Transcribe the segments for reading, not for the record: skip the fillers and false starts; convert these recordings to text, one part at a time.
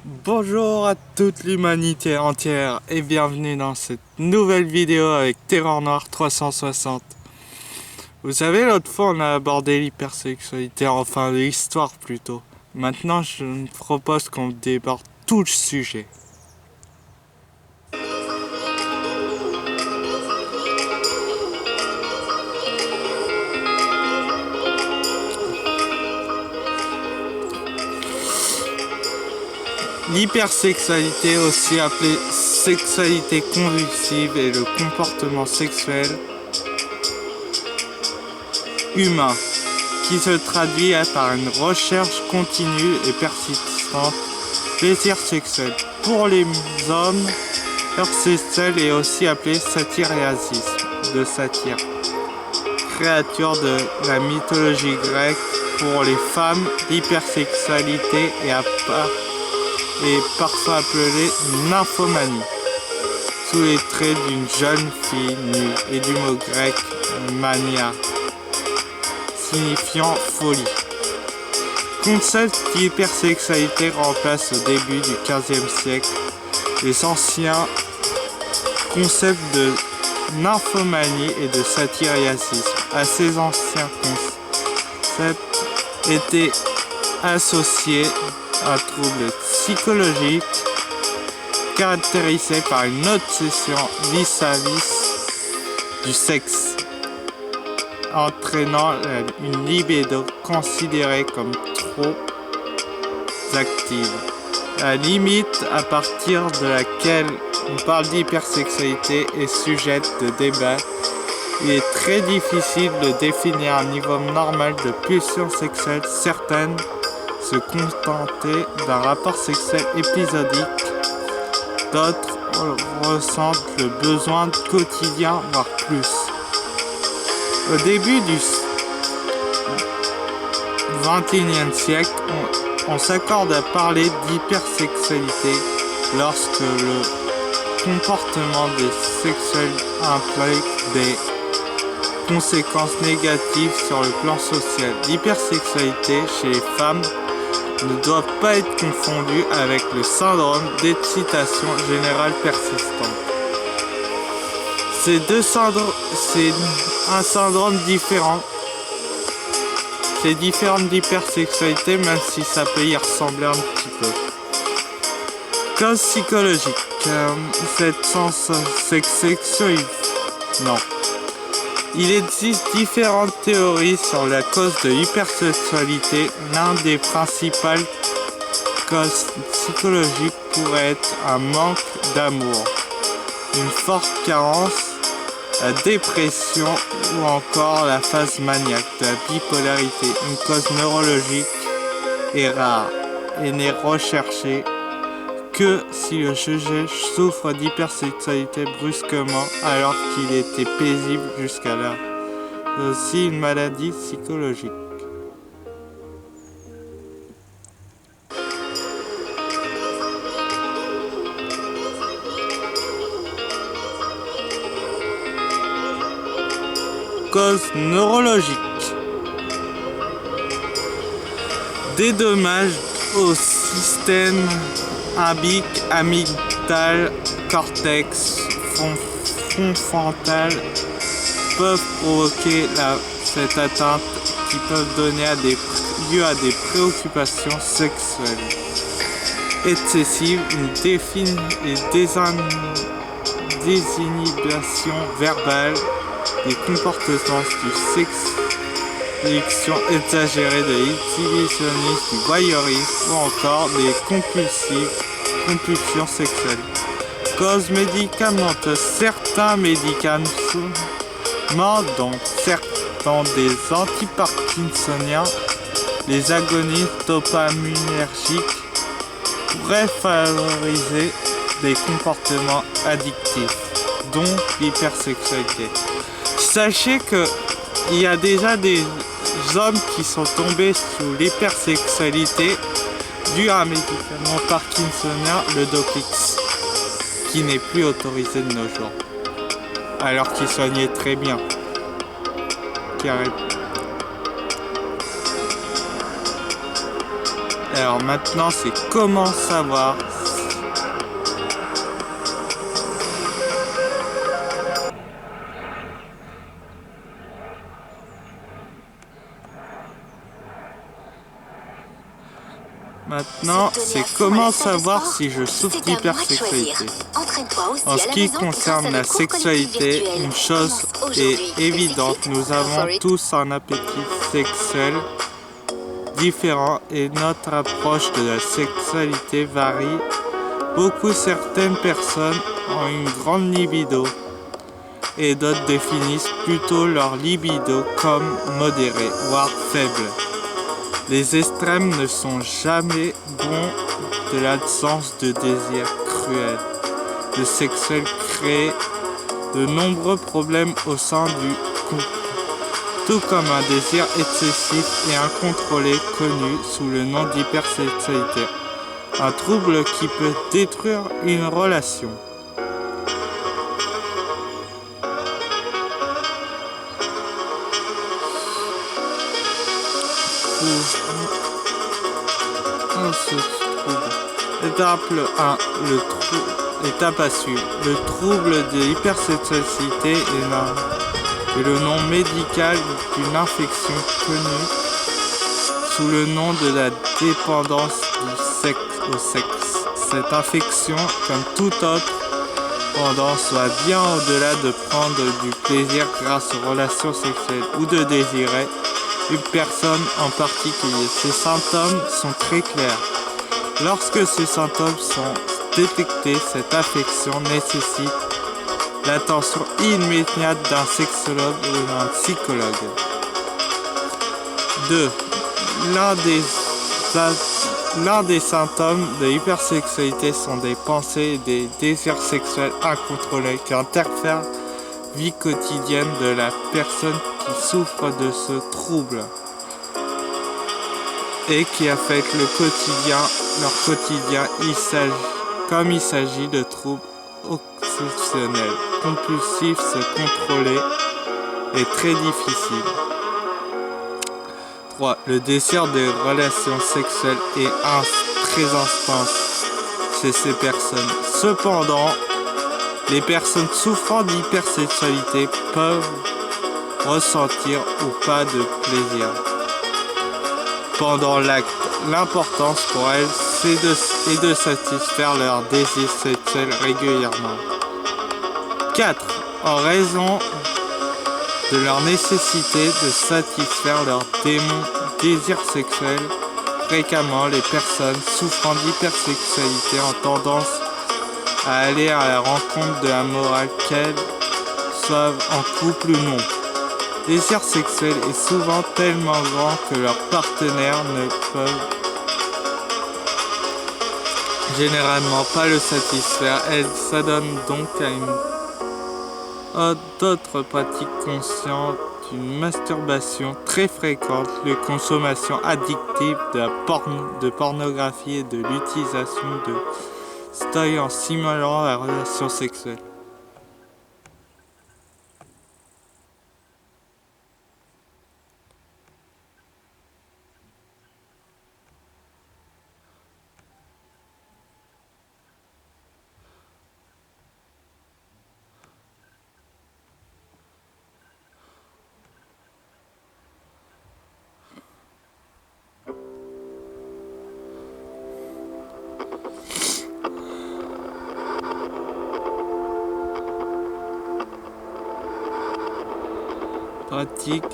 Bonjour à toute l'humanité entière et bienvenue dans cette nouvelle vidéo avec Terreur Noire 360. Vous savez, l'autre fois on a abordé l'hypersexualité, enfin l'histoire plutôt. Maintenant je me propose qu'on déborde tout le sujet. L'hypersexualité, aussi appelée sexualité convulsive, est le comportement sexuel humain qui se traduit par une recherche continue et persistante de plaisir sexuel. Pour les hommes, l'hypersexuel est aussi appelé satyriasisme, de satire, créature de la mythologie grecque. Pour les femmes, l'hypersexualité est parfois appelée nymphomanie, sous les traits d'une jeune fille nue, et du mot grec mania, signifiant folie. Concept d'hypersexualité remplace au début du XVe siècle les anciens concepts de nymphomanie et de satyriasisme. À ces anciens concepts étaient associés un trouble psychologique caractérisé par une obsession vis-à-vis du sexe, entraînant une libido considérée comme trop active. La limite à partir de laquelle on parle d'hypersexualité est sujette de débat. Il est très difficile de définir un niveau normal de pulsion sexuelle. Certaines se contenter d'un rapport sexuel épisodique, d'autres ressentent le besoin quotidien, voire plus. Au début du XXIe siècle, on s'accorde à parler d'hypersexualité lorsque le comportement des sexuels implique des conséquences négatives sur le plan social. L'hypersexualité chez les femmes ne doit pas être confondue avec le syndrome d'excitation générale persistante. C'est un syndrome différent. C'est différent d'hypersexualité, même si ça peut y ressembler un petit peu. Cause psychologique. Cette sexuelle. Non. Il existe différentes théories sur la cause de l'hypersexualité. L'un des principales causes psychologiques pourrait être un manque d'amour, une forte carence, la dépression ou encore la phase maniaque de la bipolarité. Une cause neurologique est rare et n'est recherchée que si le sujet souffre d'hypersexualité brusquement alors qu'il était paisible jusqu'à là. C'est aussi une maladie psychologique. Cause neurologique. Des dommages au système amygdale, cortex frontal peuvent provoquer cette atteinte qui peuvent donner lieu à des préoccupations sexuelles excessives, une désinhibition verbale, des comportements du sexe, sélection exagérée de l'exhibitionnisme, du voyeurisme ou encore des compulsions sexuelles. Cause médicamenteuse. Certains médicaments, dont certains des antiparkinsoniens, les agonistes dopaminergiques, pourraient favoriser des comportements addictifs, dont l'hypersexualité. Sachez que il y a déjà des hommes qui sont tombés sous l'hypersexualité dû à un médicament parkinsonien, le Dopix, qui n'est plus autorisé de nos jours, alors qu'il soignait très bien. Alors maintenant, c'est comment savoir. Maintenant, c'est comment savoir si je souffre d'hypersexualité. En ce qui concerne la sexualité, une chose est évidente, nous avons tous un appétit sexuel différent et notre approche de la sexualité varie beaucoup. Certaines personnes ont une grande libido et d'autres définissent plutôt leur libido comme modérée, voire faible. Les extrêmes ne sont jamais bons de l'absence de désir cruel. Le sexuel crée de nombreux problèmes au sein du couple, tout comme un désir excessif et incontrôlé connu sous le nom d'hypersexualité, un trouble qui peut détruire une relation. Étape 1. Étape à suivre. Le trouble de l'hypersexualité est le nom médical d'une infection connue sous le nom de la dépendance au sexe. Cette infection, comme toute autre dépendance, va bien au-delà de prendre du plaisir grâce aux relations sexuelles ou de désirer une personne en particulier. Ces symptômes sont très clairs. Lorsque ces symptômes sont détectés, cette affection nécessite l'attention immédiate d'un sexologue ou d'un psychologue. 2. L'un des symptômes de l'hypersexualité sont des pensées et des désirs sexuels incontrôlés qui interfèrent la vie quotidienne de la personne qui souffre de ce trouble et qui affectent leur quotidien. Comme il s'agit de troubles obsessionnels, compulsifs, se contrôler est très difficile. 3. Le désir de relations sexuelles est très intense chez ces personnes. Cependant, les personnes souffrant d'hypersexualité peuvent ressentir ou pas de plaisir pendant l'acte. L'importance pour elles est de satisfaire leurs désirs sexuels régulièrement. 4. En raison de leur nécessité de satisfaire leurs désirs sexuels, fréquemment les personnes souffrant d'hypersexualité ont tendance à aller à la rencontre de la morale, qu'elles soient en couple ou non. Le désir sexuel est souvent tellement grand que leurs partenaires ne peuvent généralement pas le satisfaire. Elles s'adonnent donc à d'autres pratiques conscientes, une masturbation très fréquente, la consommation addictive de pornographie et de l'utilisation de stimulants en simulant la relation sexuelle. Pratique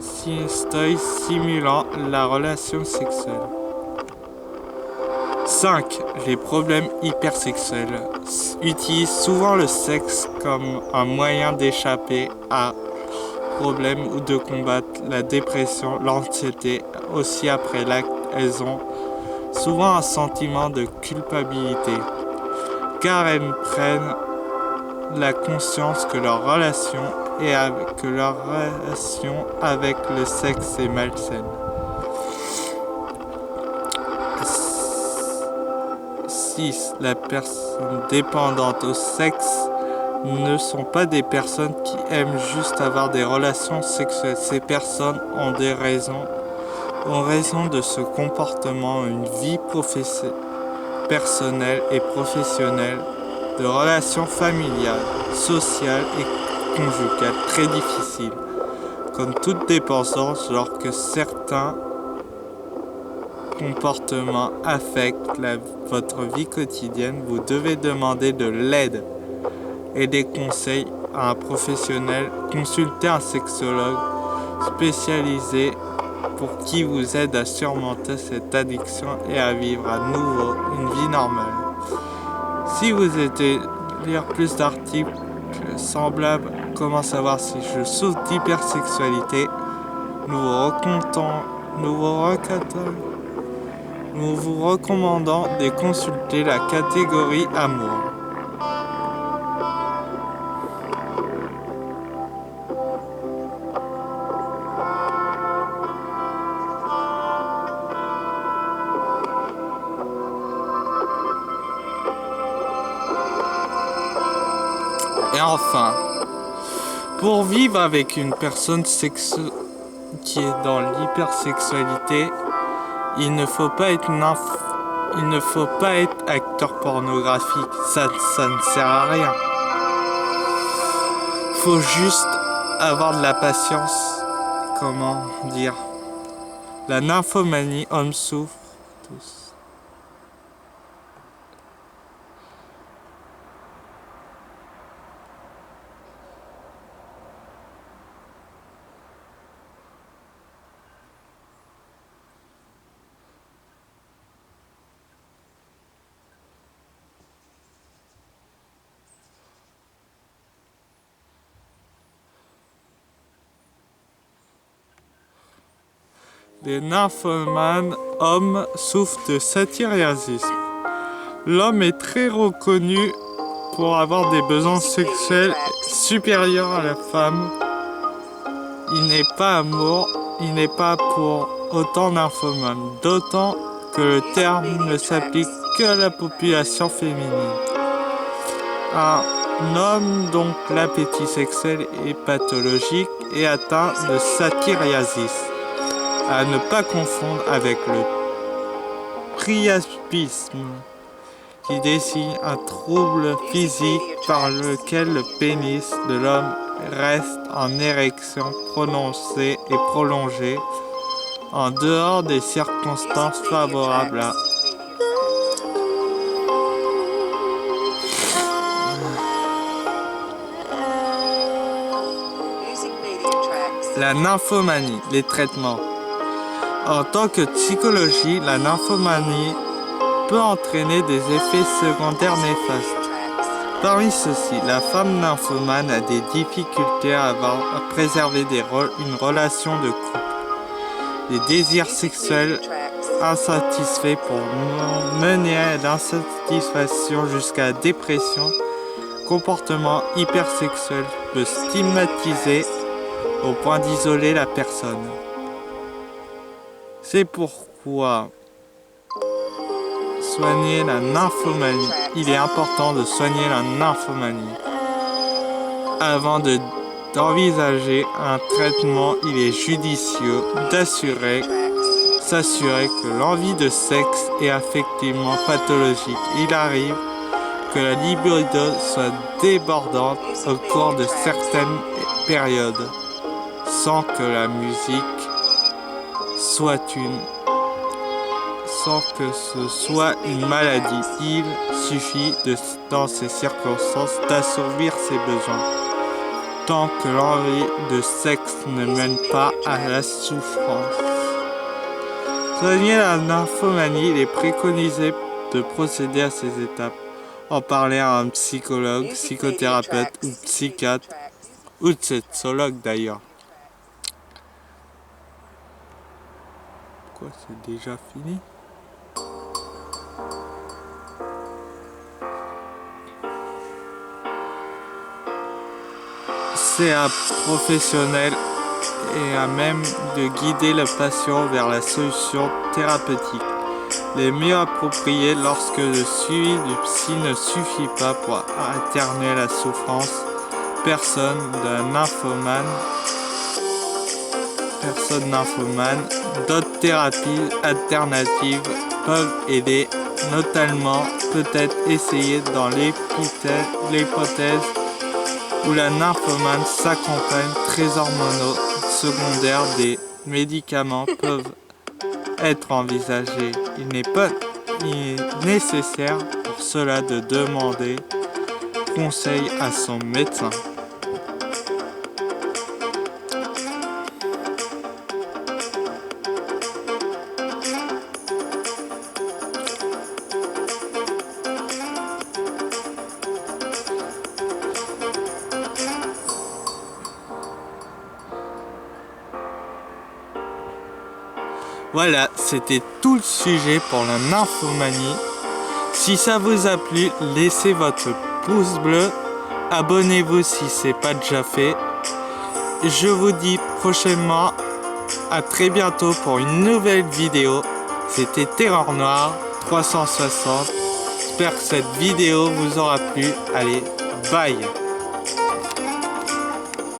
simulant la relation sexuelle. 5. Les problèmes hypersexuels utilisent souvent le sexe comme un moyen d'échapper à problèmes ou de combattre la dépression, l'anxiété. Aussi après l'acte, elles ont souvent un sentiment de culpabilité, car elles prennent la conscience que leur relation avec le sexe est malsaine. 6. Les personnes dépendantes au sexe ne sont pas des personnes qui aiment juste avoir des relations sexuelles. Ces personnes ont des raisons en raison de ce comportement une vie personnelle et professionnelle, de relations familiales, sociales et conjugales très difficiles. Comme toute dépendance, lorsque certains comportements affectent votre vie quotidienne, vous devez demander de l'aide et des conseils à un professionnel. Consultez un sexologue spécialisé pour qui vous aide à surmonter cette addiction et à vivre à nouveau une vie normale. Si vous souhaitez lire plus d'articles semblables, comment savoir si je souffre d'hypersexualité, nous vous recommandons de consulter la catégorie Amour. Et enfin, pour vivre avec une personne qui est dans l'hypersexualité, il ne faut pas être acteur pornographique, ça ne sert à rien. Faut juste avoir de la patience, comment dire. La nymphomanie, hommes souffrent tous. Les nymphomanes hommes souffrent de satyriasisme. L'homme est très reconnu pour avoir des besoins sexuels supérieurs à la femme. Il n'est pas pour autant nymphomane, d'autant que le terme ne s'applique que à la population féminine. Un homme dont l'appétit sexuel est pathologique est atteint de satyriasis. À ne pas confondre avec le priapisme, qui désigne un trouble physique par lequel le pénis de l'homme reste en érection prononcée et prolongée en dehors des circonstances favorables à la nymphomanie, les traitements. En tant que psychologie, la nymphomanie peut entraîner des effets secondaires néfastes. Parmi ceux-ci, la femme nymphomane a des difficultés à préserver une relation de couple. Les désirs sexuels insatisfaits pour mener à l'insatisfaction jusqu'à la dépression. Comportement hypersexuel peut stigmatiser au point d'isoler la personne. C'est pourquoi soigner la nymphomanie, il est important de soigner la nymphomanie. Avant d'envisager un traitement, il est judicieux s'assurer que l'envie de sexe est effectivement pathologique. Il arrive que la libido soit débordante au cours de certaines périodes, sans que la musique sans que ce soit une maladie. Il suffit dans ces circonstances d'assouvir ses besoins, tant que l'envie de sexe ne mène pas à la souffrance. Soigner la nymphomanie, il est préconisé de procéder à ces étapes. En parler à un psychologue, psychothérapeute ou psychiatre, ou sexologue d'ailleurs. Quoi, c'est déjà fini? C'est un professionnel et à même de guider le patient vers la solution thérapeutique les mieux appropriées lorsque le suivi du psy ne suffit pas pour atténuer la souffrance. Personne d'un nymphomane personnes nymphomanes, d'autres thérapies alternatives peuvent aider, notamment peut-être essayer dans l'hypothèse où la nymphomane s'accompagne très hormonaux secondaires des médicaments peuvent être envisagés. Il est nécessaire pour cela de demander conseil à son médecin. Voilà, c'était tout le sujet pour la nymphomanie. Si ça vous a plu, laissez votre pouce bleu, abonnez-vous si ce n'est pas déjà fait. Je vous dis prochainement à très bientôt pour une nouvelle vidéo. C'était Terreur Noire 360. J'espère que cette vidéo vous aura plu. Allez, bye!